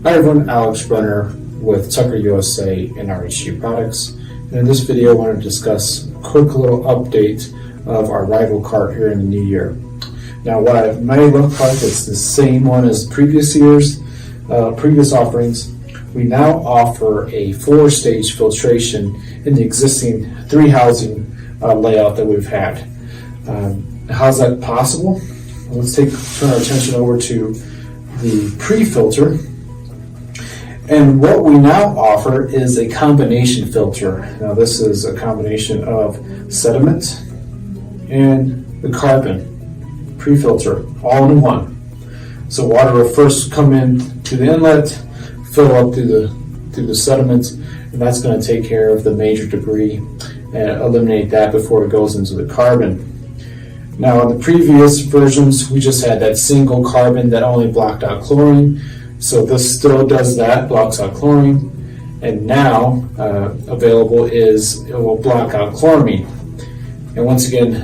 Hi everyone, Alex Brunner with Tucker USA and RHG Products. And in this video I want to discuss a quick little update of our rival cart here in the new year. Now while it may look like it's the same one as previous years, previous offerings, we now offer a 4-stage filtration in the existing 3-housing layout that we've had. How's that possible? Well, let's turn our attention over to the pre-filter. And what we now offer is a combination filter. Now this is a combination of sediment and the carbon pre-filter all in one. So water will first come in to the inlet, fill up through the sediment, and that's going to take care of the major debris and eliminate that before it goes into the carbon. Now in the previous versions we just had that single carbon that only blocked out chlorine. So this still does that, blocks out chlorine, and now available is it will block out chloramine. And once again,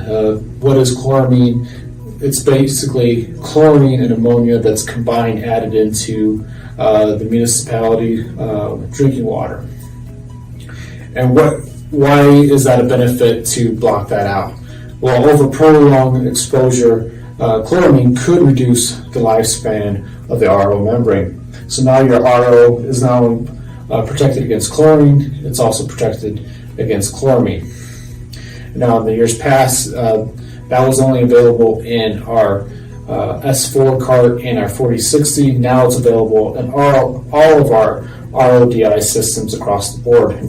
what is chloramine? It's basically chlorine and ammonia that's combined, added into the municipality drinking water. And why is that a benefit to block that out? Well, over prolonged exposure, chloramine could reduce the lifespan of the RO membrane. So now your RO is now protected against chlorine. It's also protected against chloramine. Now in the years past, that was only available in our S4 cart and our 4060. Now it's available in all of our RODI systems across the board.